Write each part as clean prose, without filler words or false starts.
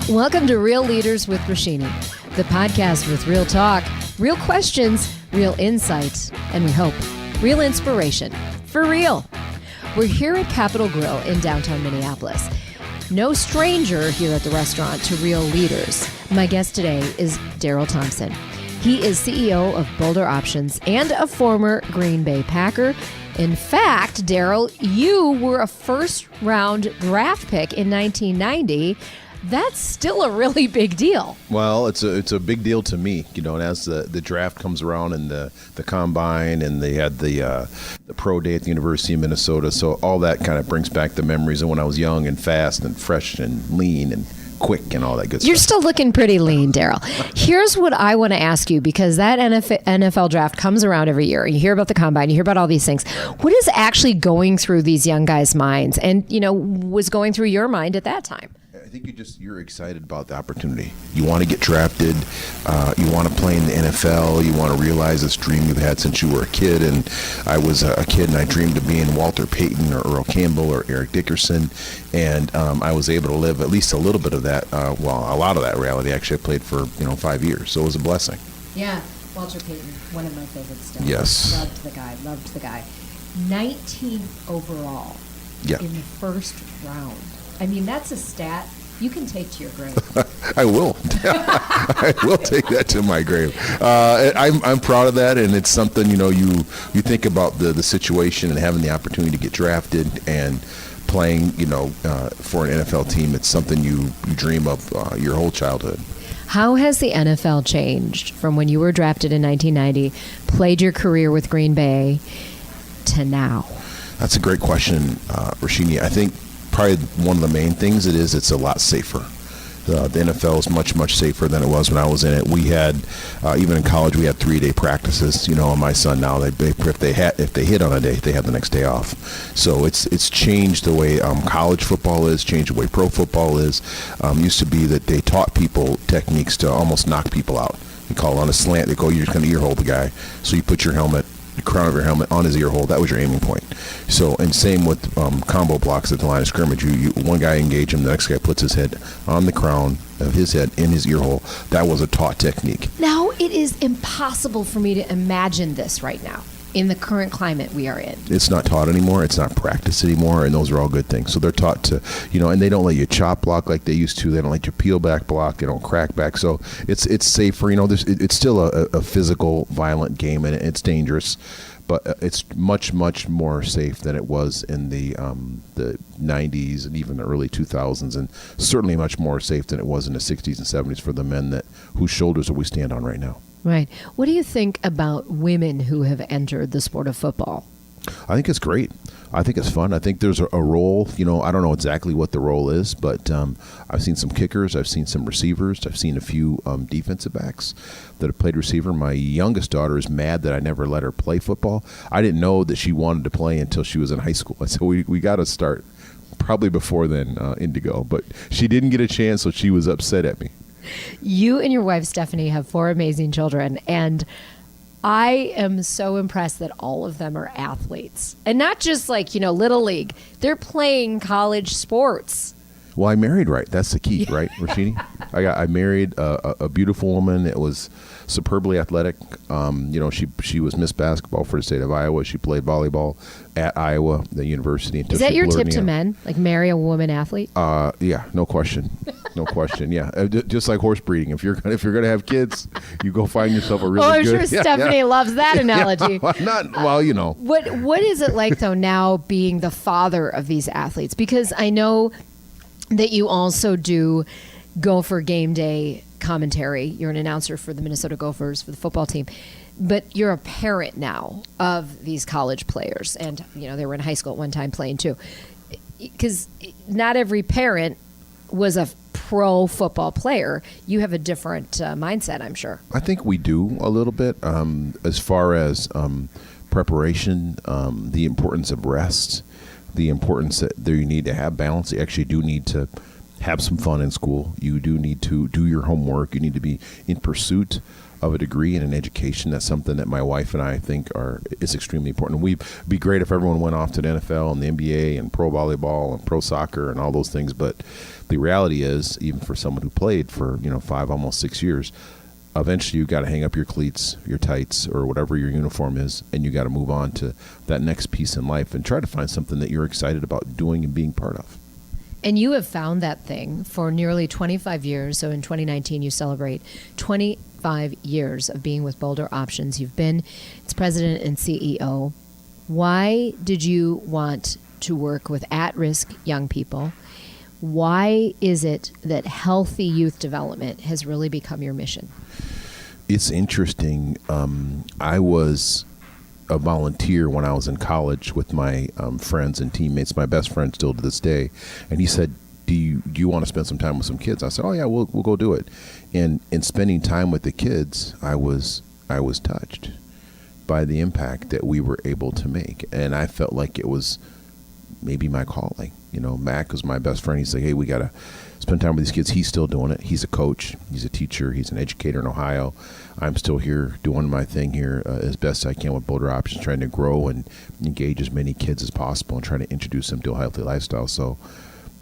Welcome to Real Leaders with Roshini, the podcast with real talk, real questions, real insights, and we hope real inspiration. For real. We're here at Capitol Grill in downtown Minneapolis. No stranger here at the restaurant to real leaders. My guest today is Darrell Thompson. He is CEO of Boulder Options and a former Green Bay Packer. In fact, Darrell, you were a first-round draft pick in 1990. That's still a really big deal. Well, it's a big deal to me, and as the draft comes around and the combine, and they had the pro day at the University of Minnesota, so all that kind of brings back the memories of when I was young and fast and fresh and lean and quick and all that good stuff. You're still looking pretty lean, Darrell. Here's what I want to ask you, because that NFL draft comes around every year. You hear about the combine, you hear about all these things. What is actually going through these young guys' minds and, was going through your mind at that time? I think you're excited about the opportunity. You want to get drafted. You want to play in the NFL. You want to realize this dream you've had since you were a kid. And I was a kid, and I dreamed of being Walter Payton or Earl Campbell or Eric Dickerson. And I was able to live at least a little bit of that. A lot of that reality. Actually, I played for 5 years, so it was a blessing. Yeah, Walter Payton, one of my favorites still. Yes. Loved the guy. 19th overall in the first round. I mean, that's a stat you can take to your grave. I will. I will take that to my grave. I'm proud of that, and it's something, you think about the situation and having the opportunity to get drafted and playing, for an NFL team. It's something you dream of your whole childhood. How has the NFL changed from when you were drafted in 1990, played your career with Green Bay, to now? That's a great question, Roshini. I think probably one of the main things it's a lot safer. The NFL is much, much safer than it was when I was in it. We had, even in college, we had 3-day practices. And my son now, if they hit on a day, they have the next day off. So it's changed the way college football is, changed the way pro football is. Used to be that they taught people techniques to almost knock people out. You call on a slant, they go, you're just going to ear hold the guy. So you put your helmet, the crown of your helmet on his ear hole. That was your aiming point. So, and same with combo blocks at the line of scrimmage. You one guy engage him, the next guy puts his head on the crown of his head in his ear hole. That was a taught technique. Now, it is impossible for me to imagine this right now in the current climate we are in. It's not taught anymore. It's not practiced anymore, and those are all good things. So they're taught to, and they don't let you chop block like they used to. They don't let you peel back block. They don't crack back. So it's safer. It's still a physical, violent game, and it's dangerous. But it's much, much more safe than it was in the 90s and even the early 2000s, and certainly much more safe than it was in the 60s and 70s for the men whose shoulders we stand on right now. Right. What do you think about women who have entered the sport of football? I think it's great. I think it's fun. I think there's a role, I don't know exactly what the role is, but I've seen some kickers, I've seen some receivers, I've seen a few defensive backs that have played receiver. My youngest daughter is mad that I never let her play football. I didn't know that she wanted to play until she was in high school. I said, we got to start probably before then, Indigo, but she didn't get a chance, so she was upset at me. You and your wife, Stephanie, have 4 amazing children, and I am so impressed that all of them are athletes. And not just Little League. They're playing college sports. Well, I married right. That's the key, right, Roshini? I married a beautiful woman that was superbly athletic. She was Miss Basketball for the state of Iowa. She played volleyball at Iowa, the university. Is that your tip to men? Like marry a woman athlete? Yeah, no question. No question. Yeah, just like horse breeding. If you're gonna have kids, you go find yourself a really good. I'm sure Stephanie loves that analogy. What is it like though now being the father of these athletes? Because I know that you also do Gopher game day commentary. You're an announcer for the Minnesota Gophers for the football team. But you're a parent now of these college players. And, they were in high school at one time playing too. Because not every parent was a pro football player. You have a different mindset, I'm sure. I think we do a little bit as far as preparation, the importance of rest, the importance that you need to have balance. You actually do need to have some fun in school. You do need to do your homework. You need to be in pursuit of a degree and an education. That's something that my wife and I think is extremely important. We'd be great if everyone went off to the NFL and the NBA and pro volleyball and pro soccer and all those things. But the reality is, even for someone who played for 5, almost 6 years, eventually you got to hang up your cleats, your tights, or whatever your uniform is, and you got to move on to that next piece in life and try to find something that you're excited about doing and being part of. And you have found that thing for nearly 25 years. So in 2019, you celebrate 25 years of being with Boulder Options. You've been its president and CEO. Why did you want to work with at-risk young people? Why is it that healthy youth development has really become your mission? It's interesting. I was a volunteer when I was in college with my friends and teammates, my best friend still to this day. And he said, do you want to spend some time with some kids? I said, oh yeah, we'll go do it. And in spending time with the kids, I was touched by the impact that we were able to make. And I felt like it was maybe my calling. Mac was my best friend. He's like, hey, we got to spend time with these kids. He's still doing it. He's a coach. He's a teacher. He's an educator in Ohio. I'm still here doing my thing here as best I can with Boulder Options, trying to grow and engage as many kids as possible and trying to introduce them to a healthy lifestyle. So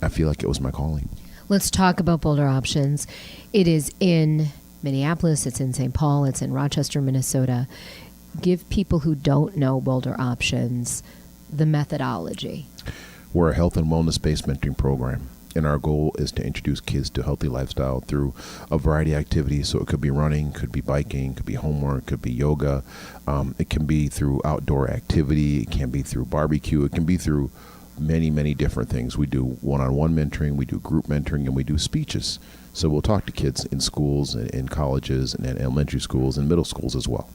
I feel like it was my calling. Let's talk about Boulder Options. It is in Minneapolis. It's in St. Paul. It's in Rochester, Minnesota. Give people who don't know Boulder Options the methodology. We're a health and wellness-based mentoring program, and our goal is to introduce kids to a healthy lifestyle through a variety of activities. So it could be running, could be biking, could be homework, could be yoga. It can be through outdoor activity. It can be through barbecue. It can be through many, many different things. We do one-on-one mentoring, we do group mentoring, and we do speeches. So we'll talk to kids in schools and in colleges and in elementary schools and middle schools as well.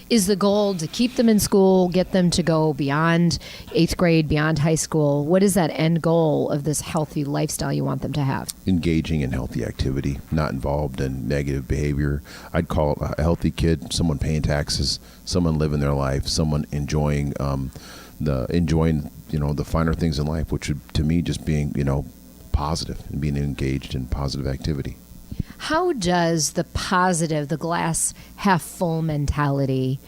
Is the goal to keep them in school, get them to go beyond 8th grade, beyond high school? What is that end goal of this healthy lifestyle you want them to have? Engaging in healthy activity, not involved in negative behavior. I'd call it a healthy kid, someone paying taxes, someone living their life, someone enjoying the finer things in life, which would, to me, just being, positive and being engaged in positive activity. How does the positive, the glass half full mentality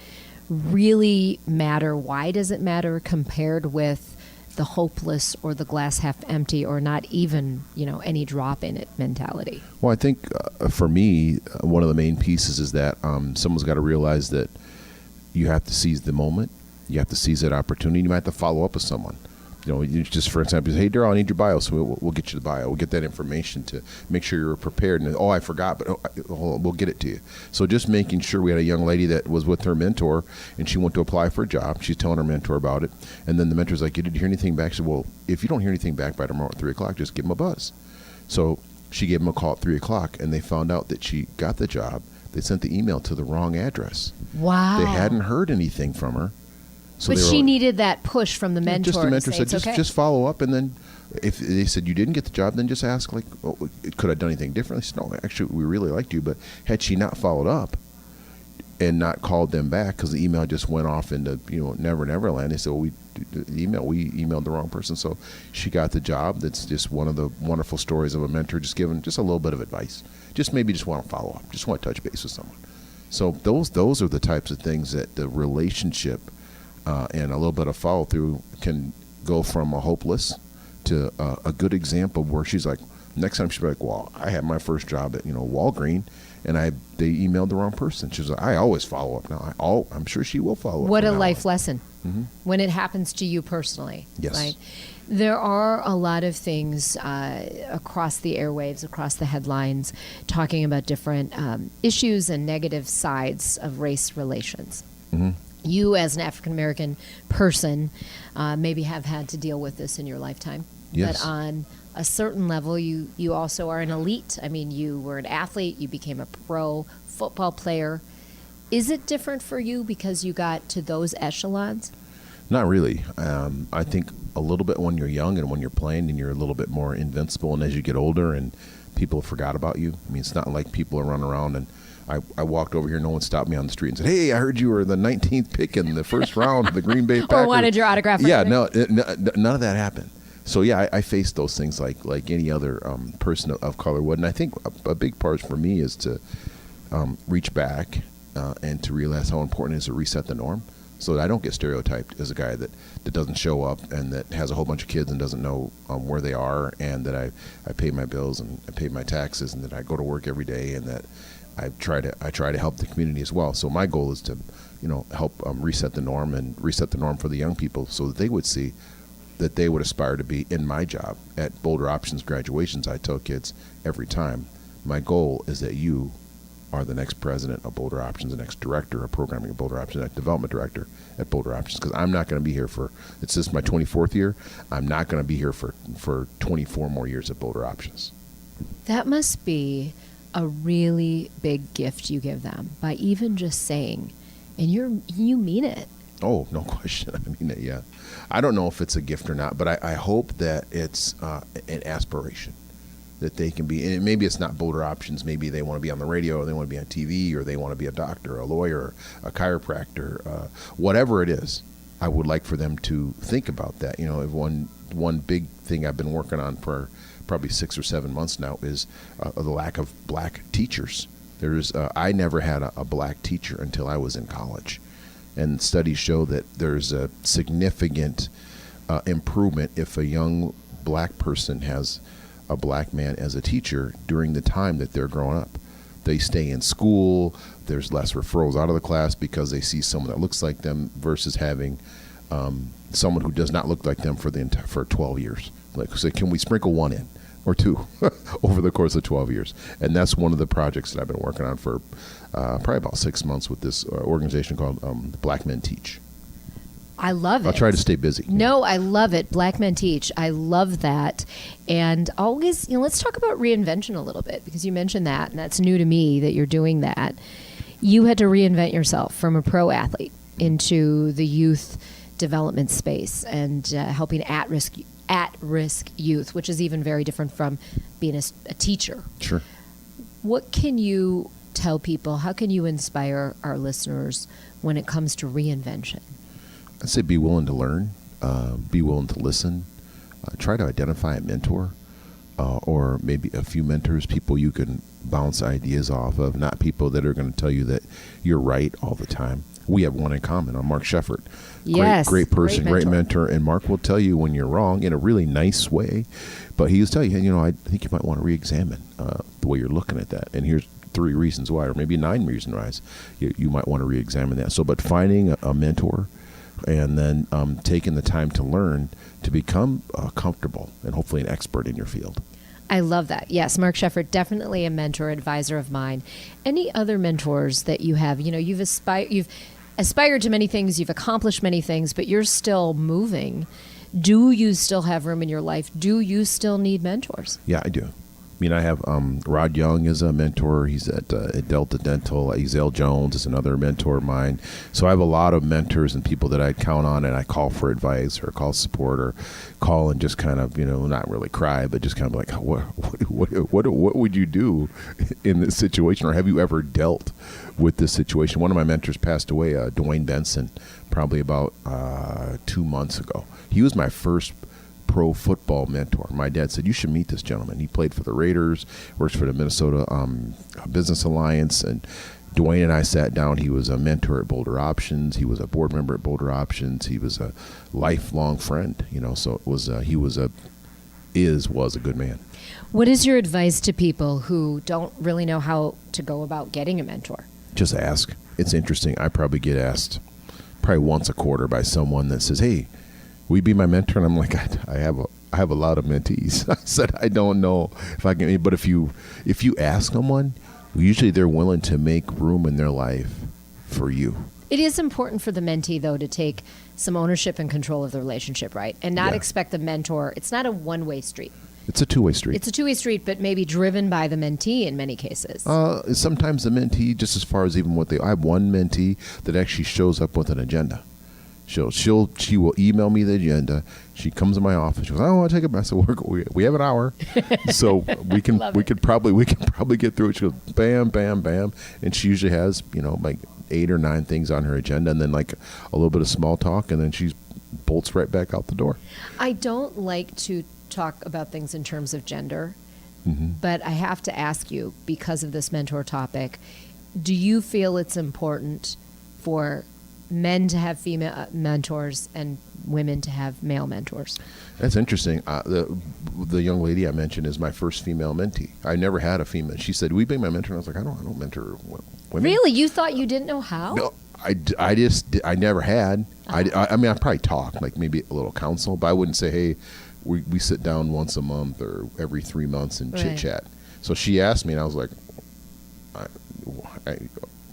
really matter? Why does it matter compared with the hopeless or the glass half empty or not even, any drop in it mentality? Well, I think for me, one of the main pieces is that someone's got to realize that you have to seize the moment. You have to seize that opportunity. You might have to follow up with someone. You just, for example, hey, Darrell, I need your bio, so we'll get you the bio. We'll get that information to make sure you're prepared. And, I forgot, but we'll get it to you. So just making sure. We had a young lady that was with her mentor, and she went to apply for a job. She's telling her mentor about it. And then the mentor's like, did you hear anything back? She said, well, if you don't hear anything back by tomorrow at 3 o'clock, just give them a buzz. So she gave them a call at 3 o'clock, and they found out that she got the job. They sent the email to the wrong address. Wow. They hadn't heard anything from her. So but she needed that push from the mentor. Just the mentor said, okay. just follow up, and then if they said you didn't get the job, then just ask, like, could I have done anything differently? She said, no, actually, we really liked you. But had she not followed up and not called them back, because the email just went off into Never Never Land, they said, well, we emailed the wrong person. So she got the job. That's just one of the wonderful stories of a mentor just giving just a little bit of advice. Just maybe just want to follow up, just want to touch base with someone. So those are the types of things that the relationship and a little bit of follow through can go from a hopeless to a good example where she's like, next time she'll be like, well, I had my first job at Walgreen, and they emailed the wrong person. She's like, I always follow up now. I'm sure she will follow up. What a life lesson when it happens to you personally. Yes. Right? There are a lot of things across the airwaves, across the headlines, talking about different issues and negative sides of race relations. Mm-hmm. You, as an African-American person, maybe have had to deal with this in your lifetime. Yes. But on a certain level, you also are an elite. I mean, you were an athlete. You became a pro football player. Is it different for you because you got to those echelons? Not really. I think a little bit when you're young and when you're playing and you're a little bit more invincible, and as you get older and people forgot about you. I mean, it's not like people are running around and I walked over here, no one stopped me on the street and said, hey, I heard you were the 19th pick in the first round of the Green Bay Packers. Or wanted your autograph. Yeah, no, none of that happened. So, yeah, I faced those things like any other person of color would. And I think a big part for me is to reach back and to realize how important it is to reset the norm so that I don't get stereotyped as a guy that doesn't show up and that has a whole bunch of kids and doesn't know where they are, and that I pay my bills and I pay my taxes, and that I go to work every day, and that I try to help the community as well. So my goal is to, help reset the norm and reset the norm for the young people so that they would see that they would aspire to be in my job. At Boulder Options graduations, I tell kids every time, my goal is that you are the next president of Boulder Options, the next director of programming of Boulder Options, the next development director at Boulder Options, because I'm not going to be here it's just my 24th year. I'm not going to be here for 24 more years at Boulder Options. That must be a really big gift you give them by even just saying, and you mean it. Oh, no question. I mean it, yeah. I don't know if it's a gift or not, but I hope that it's an aspiration that they can be. And maybe it's not Boulder Options. Maybe they want to be on the radio, or they want to be on TV, or they want to be a doctor, a lawyer, a chiropractor, whatever it is. I would like for them to think about that. One big thing I've been working on for probably 6 or 7 months now is the lack of black teachers. I never had a black teacher until I was in college. And studies show that there's a significant improvement if a young black person has a black man as a teacher during the time that they're growing up. They stay in school. There's less referrals out of the class because they see someone that looks like them versus having someone who does not look like them for 12 years. Like, so can we sprinkle one in or two over the course of 12 years? And that's one of the projects that I've been working on for probably about 6 months with this organization called Black Men Teach. I love it. I'll try to stay busy. No, I love it. Black Men Teach. I love that. And always, let's talk about reinvention a little bit, because you mentioned that, and that's new to me that you're doing that. You had to reinvent yourself from a pro athlete into the youth development space and helping at-risk youth, which is even very different from being a teacher. Sure. What can you tell people? How can you inspire our listeners when it comes to reinvention? I'd say be willing to learn, be willing to listen, try to identify a mentor, or maybe a few mentors, people you can bounce ideas off of, not people that are going to tell you that you're right all the time. We have one in common. I'm Mark Sheffert. Yes. Great person, great mentor. And Mark will tell you when you're wrong in a really nice way. But he'll tell you, I think you might want to re-examine the way you're looking at that. And here's 3 reasons why, or maybe 9 reasons why you might want to re-examine that. So, but finding a mentor and then taking the time to learn to become comfortable and hopefully an expert in your field. I love that. Yes, Mark Sheffert, definitely a mentor, advisor of mine. Any other mentors that you have? You've aspired to many things, you've accomplished many things, but you're still moving. Do you still have room in your life? Do you still need mentors? Yeah, I do. I have Rod Young is a mentor. He's at Delta Dental. Ezell Jones is another mentor of mine. So I have a lot of mentors and people that I count on, and I call for advice or call support or call and just kind of, not really cry, but just kind of like, what would you do in this situation? Or have you ever dealt with this situation? One of my mentors passed away, Dwayne Benson, probably about 2 months ago. He was my first pro football mentor. My dad said, you should meet this gentleman. He played for the Raiders, works for the Minnesota Business Alliance, and Dwayne and I sat down. He was a mentor at Boulder Options. He was a board member at Boulder Options. He was a lifelong friend, so it was he was a good man. What is your advice to people who don't really know how to go about getting a mentor? Just ask. It's interesting. I probably get asked probably once a quarter by someone that says, hey, will you be my mentor? And I'm like, I have a lot of mentees. I said, I don't know if I can, but if you ask someone, usually they're willing to make room in their life for you. It is important for the mentee, though, to take some ownership and control of the relationship, right? And not expect the mentor. It's not a one-way street. It's a two-way street. It's a two-way street, but maybe driven by the mentee in many cases. Sometimes the mentee, just as far as even I have one mentee that actually shows up with an agenda. She will email me the agenda. She comes in my office. She goes, I want to take a bath. So we have an hour, so we can probably get through it. She goes, bam, bam, bam, and she usually has like 8 or 9 things on her agenda, and then like a little bit of small talk, and then she bolts right back out the door. I don't like to talk about things in terms of gender, mm-hmm. but I have to ask you, because of this mentor topic, do you feel it's important for men to have female mentors and women to have male mentors? That's interesting. The young lady I mentioned is my first female mentee. I never had a female. She said, "Will you be my mentor?" And I was like, I don't mentor women. Really? You thought you didn't know how? No, I never had. I mean, I probably talk, like maybe a little counsel, but I wouldn't say, hey, we sit down once a month or every 3 months and chit chat. So she asked me, and I was like,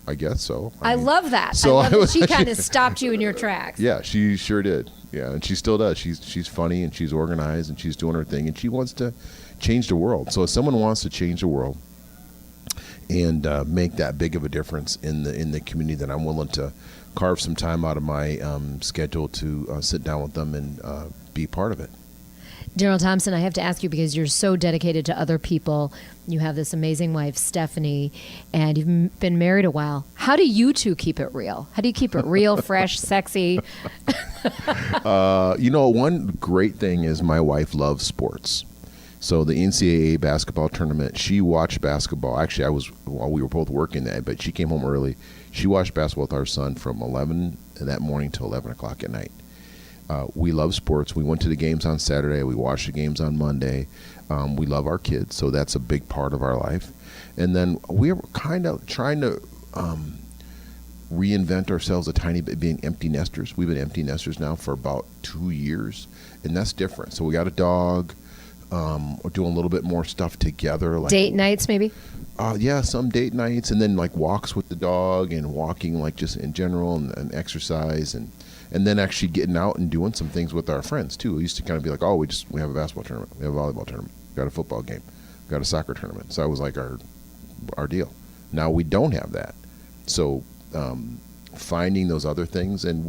I guess so. I mean, love that. So I love that she kind of stopped you in your tracks. Yeah, she sure did. Yeah, and she still does. She's funny and she's organized and she's doing her thing and she wants to change the world. So if someone wants to change the world and make that big of a difference in the community, then I'm willing to carve some time out of my schedule to sit down with them and be part of it. Darrell Thompson, I have to ask you, because you're so dedicated to other people. You have this amazing wife, Stephanie, and you've been married a while. How do you two keep it real? How do you keep it real, fresh, sexy? One great thing is my wife loves sports. So the NCAA basketball tournament, she watched basketball. Actually, while we were both working that, but she came home early. She watched basketball with our son from 11 that morning till 11 o'clock at night. We love sports. We went to the games on Saturday. We watched the games on Monday. We love our kids, so that's a big part of our life. And then we're kind of trying to reinvent ourselves a tiny bit, being empty nesters. We've been empty nesters now for about 2 years, and that's different. So we got a dog. We're doing a little bit more stuff together. Like date nights, maybe? Yeah, some date nights, and then like walks with the dog and walking like just in general and exercise and then actually getting out and doing some things with our friends too. We used to kind of be like, oh, we have a basketball tournament, we have a volleyball tournament, got a football game, got a soccer tournament. So that was like our deal. Now we don't have that. So finding those other things, and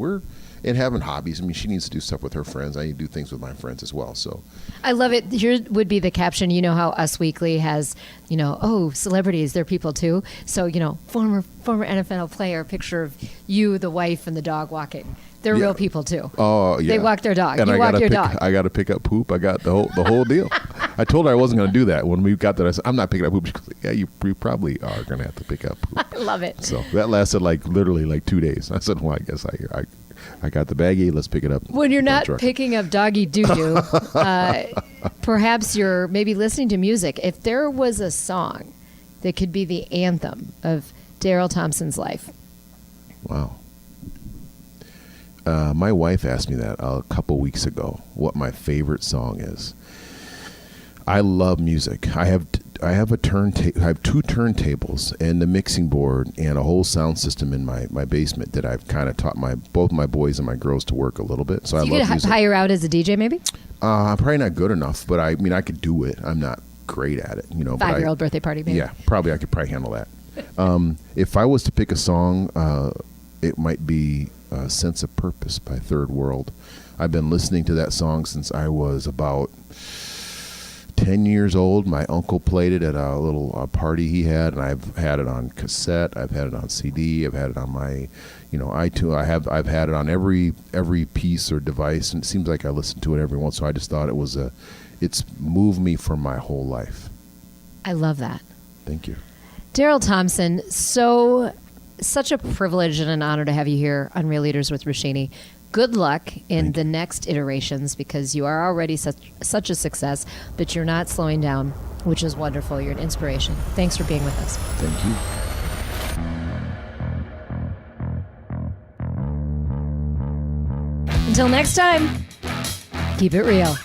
having hobbies. I mean, she needs to do stuff with her friends. I need to do things with my friends as well. So I love it. Here would be the caption. You know how Us Weekly has, celebrities, they're people too. So, former NFL player, picture of you, the wife, and the dog walking. They're real people too. Oh, yeah. They walk their dog. And you walk your dog. I got to pick up poop. I got the whole deal. I told her I wasn't going to do that. When we got there, I said, I'm not picking up poop. She goes, yeah, you probably are going to have to pick up poop. I love it. So that lasted literally 2 days. I said, well, I guess I got the baggie. Let's pick it up. When you're not picking up doggy doo-doo, perhaps you're maybe listening to music. If there was a song that could be the anthem of Darrell Thompson's life. Wow. My wife asked me that a couple weeks ago, what my favorite song is. I love music. I have I have two turntables and a mixing board and a whole sound system in my basement that I've kind of taught both my boys and my girls to work a little bit. So I love music. You could hire out as a DJ maybe? Probably not good enough, but I mean I could do it. I'm not great at it, 5-year-old birthday party maybe. Yeah, I could probably handle that. If I was to pick a song, it might be Sense of Purpose by Third World. I've been listening to that song since I was about 10 years old. My uncle played it at a little party he had, and I've had it on cassette. I've had it on CD. I've had it on my, iTunes. I've had it on every piece or device, and it seems like I listen to it every once. So I just thought it's moved me for my whole life. I love that. Thank you, Darrell Thompson. Such a privilege and an honor to have you here on Real Leaders with Roshini. Good luck in the next iterations, because you are already such a success, but you're not slowing down, which is wonderful. You're an inspiration. Thanks for being with us. Thank you. Until next time, keep it real.